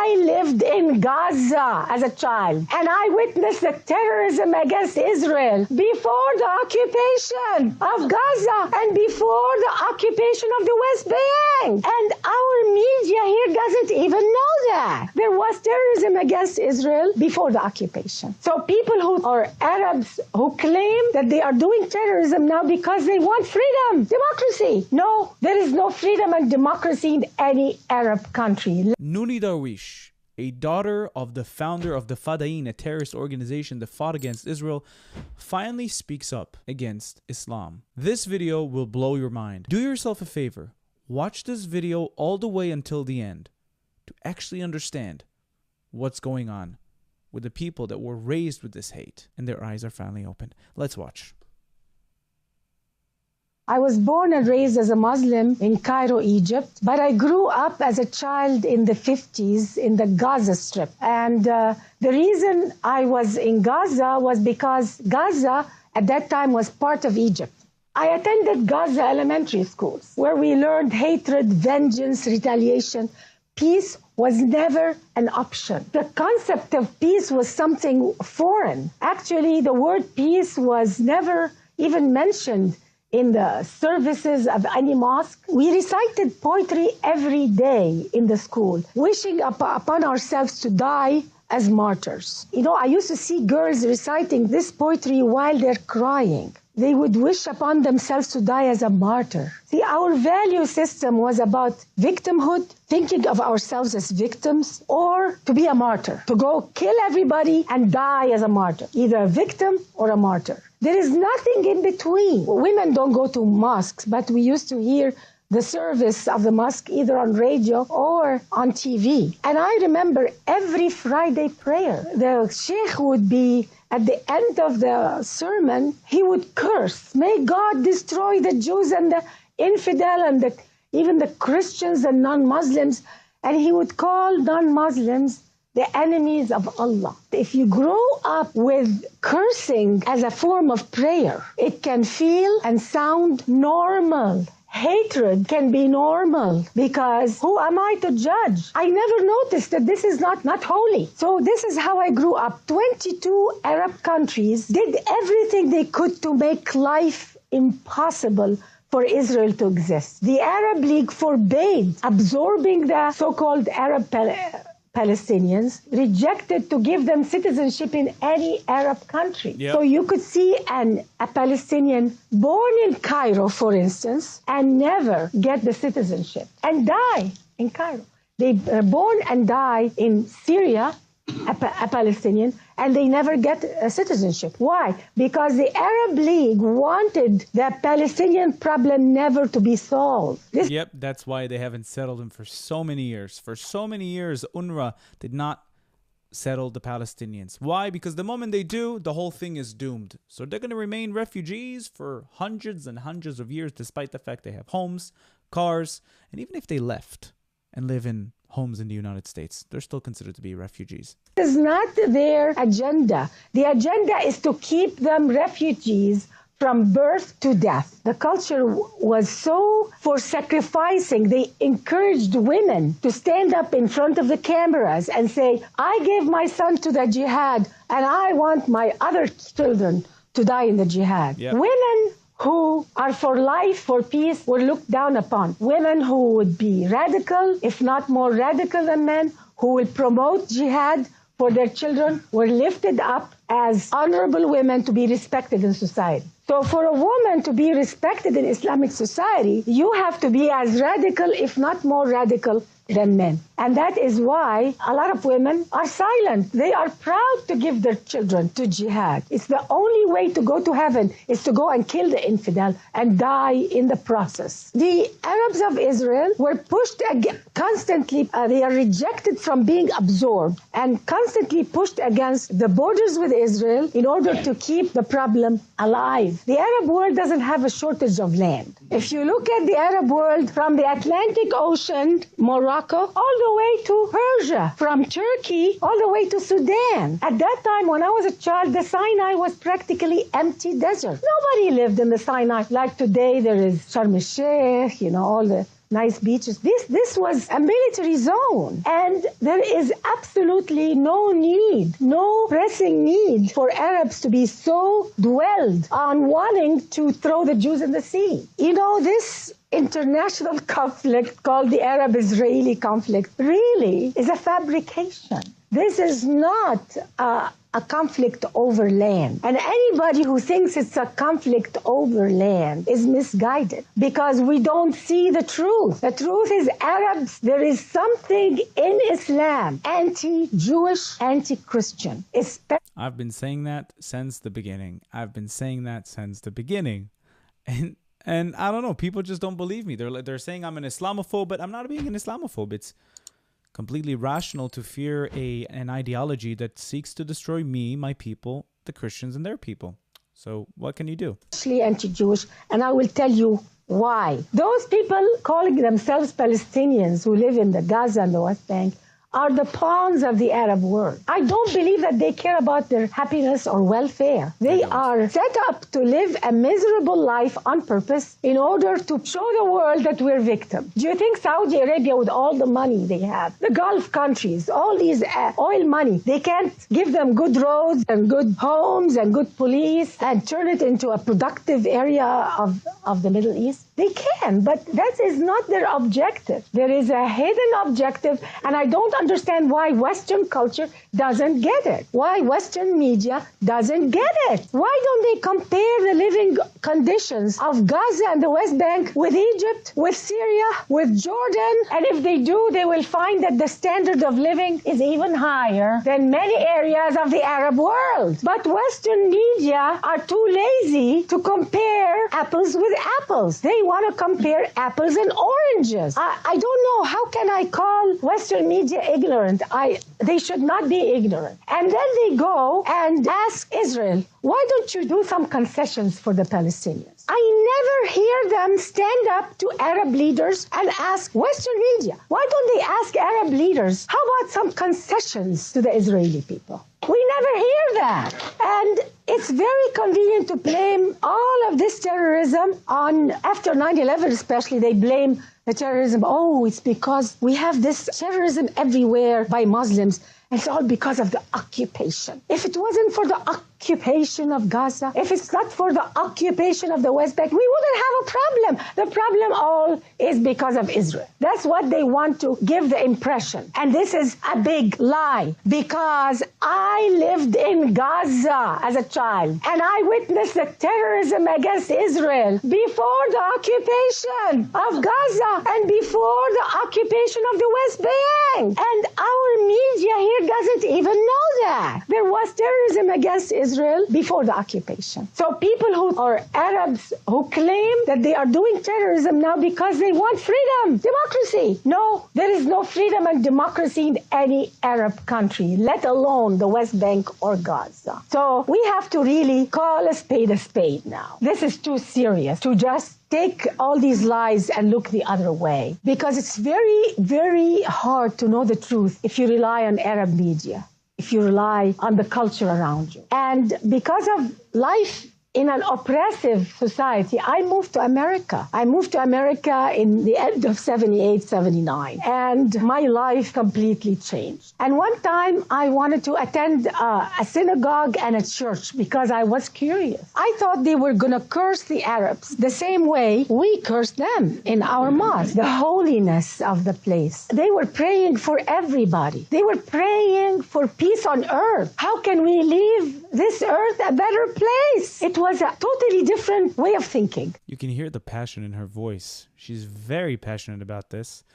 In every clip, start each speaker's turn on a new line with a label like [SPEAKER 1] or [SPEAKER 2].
[SPEAKER 1] I lived in Gaza as a child, and I witnessed the terrorism against Israel before the occupation of Gaza and before the occupation of the West Bank. And our media here doesn't even know that. There was terrorism against Israel before the occupation. So people who are Arabs who claim that they are doing terrorism now because they want freedom, democracy. No, there is no freedom and democracy in any Arab country.
[SPEAKER 2] Nonie Darwish, a daughter of the founder of the Fadain, a terrorist organization that fought against Israel, finally speaks up against Islam. This video will blow your mind. Do yourself a favor. Watch this video all the way until the end to actually understand what's going on with the people that were raised with this hate and their eyes are finally opened. Let's watch.
[SPEAKER 1] I was born and raised as a Muslim in Cairo, Egypt, but I grew up as a child in the 50s in the Gaza Strip. And the reason I was in Gaza was because Gaza at that time was part of Egypt. I attended Gaza elementary schools where we learned hatred, vengeance, retaliation. Peace was never an option. The concept of peace was something foreign. Actually, the word peace was never even mentioned in the services of any mosque. We recited poetry every day in the school, wishing upon ourselves to die as martyrs. You know, I used to see girls reciting this poetry while they're crying. They would wish upon themselves to die as a martyr. See, our value system was about victimhood, thinking of ourselves as victims, or to be a martyr, to go kill everybody and die as a martyr, either a victim or a martyr. There is nothing in between. Women don't go to mosques, but we used to hear the service of the mosque either on radio or on TV. And I remember every Friday prayer, the sheikh would be at the end of the sermon, he would curse, may God destroy the Jews and the infidel and even the Christians and non-Muslims. And he would call non-Muslims the enemies of Allah. If you grow up with cursing as a form of prayer, it can feel and sound normal. Hatred can be normal because who am I to judge? I never noticed that this is not holy. So this is how I grew up. 22 Arab countries did everything they could to make life impossible for Israel to exist. The Arab League forbade absorbing the so-called Arab Palestinians, rejected to give them citizenship in any Arab country. Yep. So you could see a Palestinian born in Cairo, for instance, and never get the citizenship and die in Cairo. They are born and die in Syria, a Palestinian, and they never get a citizenship. Why? Because the Arab League wanted the Palestinian problem never to be solved.
[SPEAKER 2] Yep, that's why they haven't settled them for so many years. For so many years, UNRWA did not settle the Palestinians. Why? Because the moment they do, the whole thing is doomed. So they're going to remain refugees for hundreds and hundreds of years, despite the fact they have homes, cars, and even if they left and live in homes in the United States, they're still considered to be refugees.
[SPEAKER 1] This is not their agenda. The agenda is to keep them refugees from birth to death. The culture was so for sacrificing. They encouraged women to stand up in front of the cameras and say, I gave my son to the jihad and I want my other children to die in the jihad. Yep. Women who are for life, for peace, were looked down upon. Women who would be radical, if not more radical than men, who will promote jihad for their children, were lifted up as honorable women to be respected in society. So for a woman to be respected in Islamic society, you have to be as radical, if not more radical, than men. And that is why a lot of women are silent. They are proud to give their children to jihad. It's the only way to go to heaven is to go and kill the infidel and die in the process. The Arabs of Israel were pushed constantly. They are rejected from being absorbed and constantly pushed against the borders with Israel in order to keep the problem alive. The Arab world doesn't have a shortage of land. If you look at the Arab world from the Atlantic Ocean, Morocco, all the way to Persia, from Turkey all the way to Sudan. At that time, when I was a child, the Sinai was practically empty desert. Nobody lived in the Sinai. Like today, there is Sharm el-Sheikh, all the nice beaches. This was a military zone. And there is absolutely no need, no pressing need for Arabs to be so dwelled on wanting to throw the Jews in the sea. You know, this international conflict called the Arab-Israeli conflict really is a fabrication. This is not a conflict over land. And anybody who thinks it's a conflict over land is misguided because we don't see the truth. The truth is Arabs, there is something in Islam, anti-Jewish, anti-Christian.
[SPEAKER 2] I've been saying that since the beginning. And I don't know, people just don't believe me. They're saying I'm an Islamophobe, but I'm not being an Islamophobe. It's completely rational to fear an ideology that seeks to destroy me, my people, the Christians and their people. So what can you do?
[SPEAKER 1] Especially anti-Jewish, and I will tell you why. Those people calling themselves Palestinians who live in the Gaza and the West Bank are the pawns of the Arab world. I don't believe that they care about their happiness or welfare. They are set up to live a miserable life on purpose in order to show the world that we're victims. Do you think Saudi Arabia, with all the money they have, the Gulf countries, all these oil money, they can't give them good roads and good homes and good police and turn it into a productive area of the Middle East? They can, but that is not their objective. There is a hidden objective, and I don't understand why Western culture doesn't get it. Why Western media doesn't get it. Why don't they compare the living conditions of Gaza and the West Bank with Egypt, with Syria, with Jordan? And if they do, they will find that the standard of living is even higher than many areas of the Arab world. But Western media are too lazy to compare apples with apples. They want to compare apples and oranges. I don't know, how can I call Western media ignorant? They should not be ignorant. And then they go and ask Israel, why don't you do some concessions for the Palestinians? I never hear them stand up to Arab leaders and ask Western media, why don't they ask Arab leaders, how about some concessions to the Israeli people? We never hear that. And it's very convenient to blame all of this terrorism on, after 9/11 especially, they blame the terrorism. Oh, it's because we have this terrorism everywhere by Muslims. And it's all because of the occupation. If it wasn't for the occupation of Gaza, if it's not for the occupation of the West Bank, we wouldn't have a problem. The problem all is because of Israel. That's what they want to give the impression. And this is a big lie, because I lived in Gaza as a child, and I witnessed the terrorism against Israel before the occupation of Gaza and before the occupation of the West Bank. And our media here doesn't even know that. There was terrorism against Israel before the occupation. So people who are Arabs who claim that they are doing terrorism now because they want freedom, democracy. No, there is no freedom and democracy in any Arab country, let alone the West Bank or Gaza. So we have to really call a spade now. This is too serious to just take all these lies and look the other way, because it's very, very hard to know the truth if you rely on Arab media, if you rely on the culture around you. And because of life in an oppressive society, I moved to America. I moved to America in the end of 78, 79. And my life completely changed. And one time I wanted to attend a synagogue and a church because I was curious. I thought they were going to curse the Arabs the same way we cursed them in our mosque, the holiness of the place. They were praying for everybody. They were praying for peace on earth. How can we leave this earth a better place? It was a totally different way of thinking.
[SPEAKER 2] You can hear the passion in her voice. She's very passionate about this.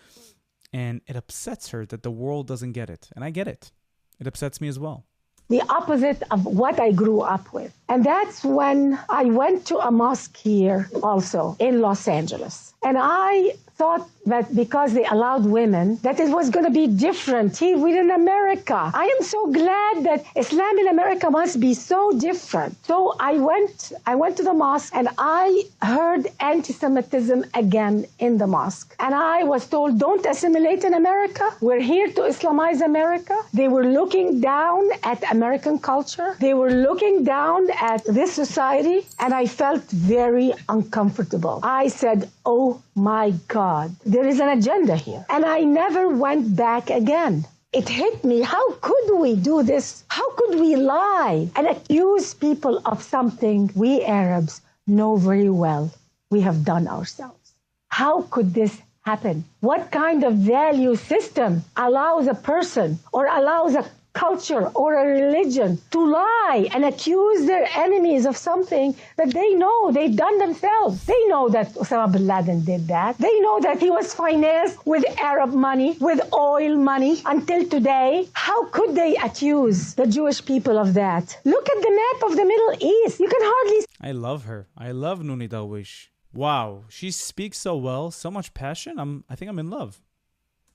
[SPEAKER 2] And it upsets her that the world doesn't get it. And I get it. It upsets me as well.
[SPEAKER 1] The opposite of what I grew up with. And that's when I went to a mosque here also in Los Angeles. And I thought that because they allowed women, that it was going to be different here within America. I am so glad that Islam in America must be so different. So I went to the mosque and I heard anti-Semitism again in the mosque. And I was told, don't assimilate in America. We're here to Islamize America. They were looking down at American culture. They were looking down at this society. And I felt very uncomfortable. I said, oh my God, there is an agenda here. And I never went back again. It hit me. How could we do this? How could we lie and accuse people of something we Arabs know very well we have done ourselves? How could this happen? What kind of value system allows a person or allows a culture or a religion to lie and accuse their enemies of something that they know they've done themselves? They know that Osama bin Laden did that. They know that he was financed with Arab money, with oil money until today. How could they accuse the Jewish people of that? Look at the map of the Middle East. You can hardly...
[SPEAKER 2] I love her. I love Nonie Darwish. Wow, she speaks so well, so much passion. I think I'm in love.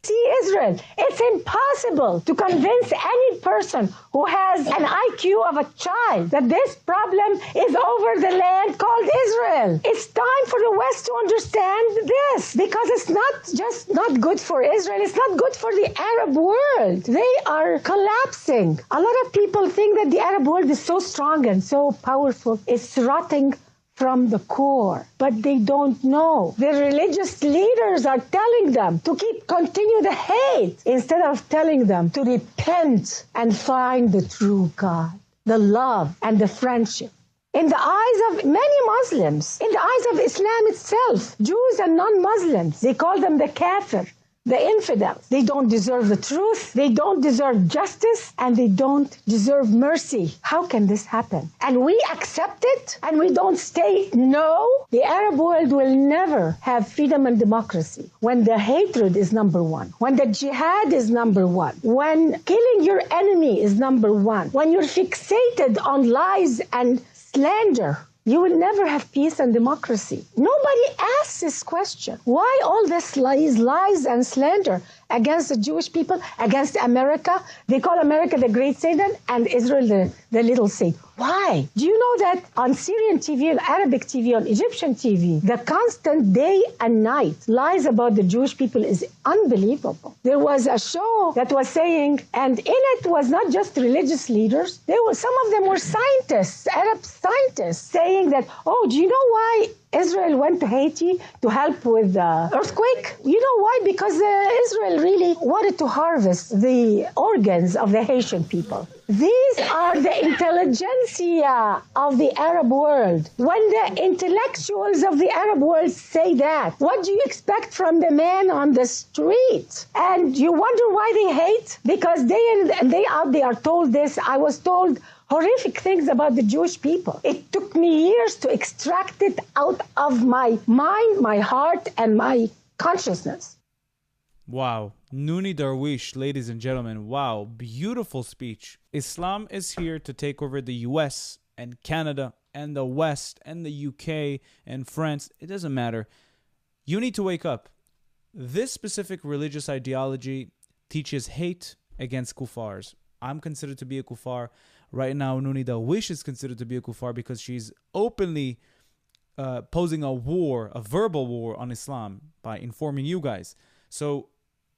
[SPEAKER 1] See Israel. It's impossible to convince any person who has an IQ of a child that this problem is over the land called Israel. It's time for the West to understand this, because it's not just not good for Israel, it's not good for the Arab world. They are collapsing. A lot of people think that the Arab world is so strong and so powerful. It's rotting from the core, but they don't know. The religious leaders are telling them to continue the hate instead of telling them to repent and find the true God, the love and the friendship. In the eyes of many Muslims, in the eyes of Islam itself, Jews and non-Muslims, they call them the kafir, the infidels. They don't deserve the truth, they don't deserve justice, and they don't deserve mercy. How can this happen? And we accept it, and we don't say no? The Arab world will never have freedom and democracy when the hatred is number one, when the jihad is number one, when killing your enemy is number one, when you're fixated on lies and slander. You will never have peace and democracy. Nobody asks this question. Why all this lies and slander against the Jewish people, against America? They call America the great Satan and Israel the little Satan. Why? Do you know that on Syrian TV, on Arabic TV, on Egyptian TV, the constant day and night lies about the Jewish people is unbelievable. There was a show that was saying, and in it was not just religious leaders, some of them were scientists, Arab scientists, saying that, oh, do you know why Israel went to Haiti to help with the earthquake? You know why? Because Israel really wanted to harvest the organs of the Haitian people. These are the intelligentsia of the Arab world. When the intellectuals of the Arab world say that, what do you expect from the man on the street? And you wonder why they hate? Because day in and day out they are told this. I was told horrific things about the Jewish people. It took me years to extract it out of my mind, my heart, and my consciousness.
[SPEAKER 2] Wow. Nonie Darwish, ladies and gentlemen. Wow. Beautiful speech. Islam is here to take over the US and Canada and the West and the UK and France. It doesn't matter. You need to wake up. This specific religious ideology teaches hate against kuffars. I'm considered to be a kuffar. Right now, Nonie Darwish is considered to be a kuffar because she's openly posing a war, a verbal war on Islam by informing you guys. So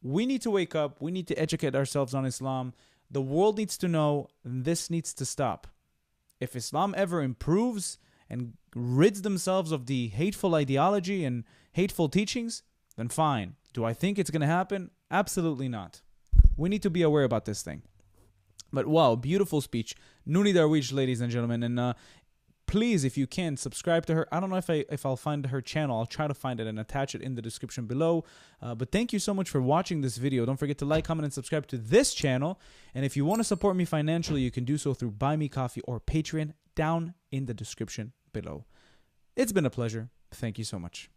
[SPEAKER 2] we need to wake up. We need to educate ourselves on Islam. The world needs to know this needs to stop. If Islam ever improves and rids themselves of the hateful ideology and hateful teachings, then fine. Do I think it's going to happen? Absolutely not. We need to be aware about this thing. But wow, beautiful speech. Nonie Darwish, ladies and gentlemen. And please, if you can, subscribe to her. I don't know if I'll find her channel. I'll try to find it and attach it in the description below. But thank you so much for watching this video. Don't forget to like, comment, and subscribe to this channel. And if you want to support me financially, you can do so through Buy Me Coffee or Patreon down in the description below. It's been a pleasure. Thank you so much.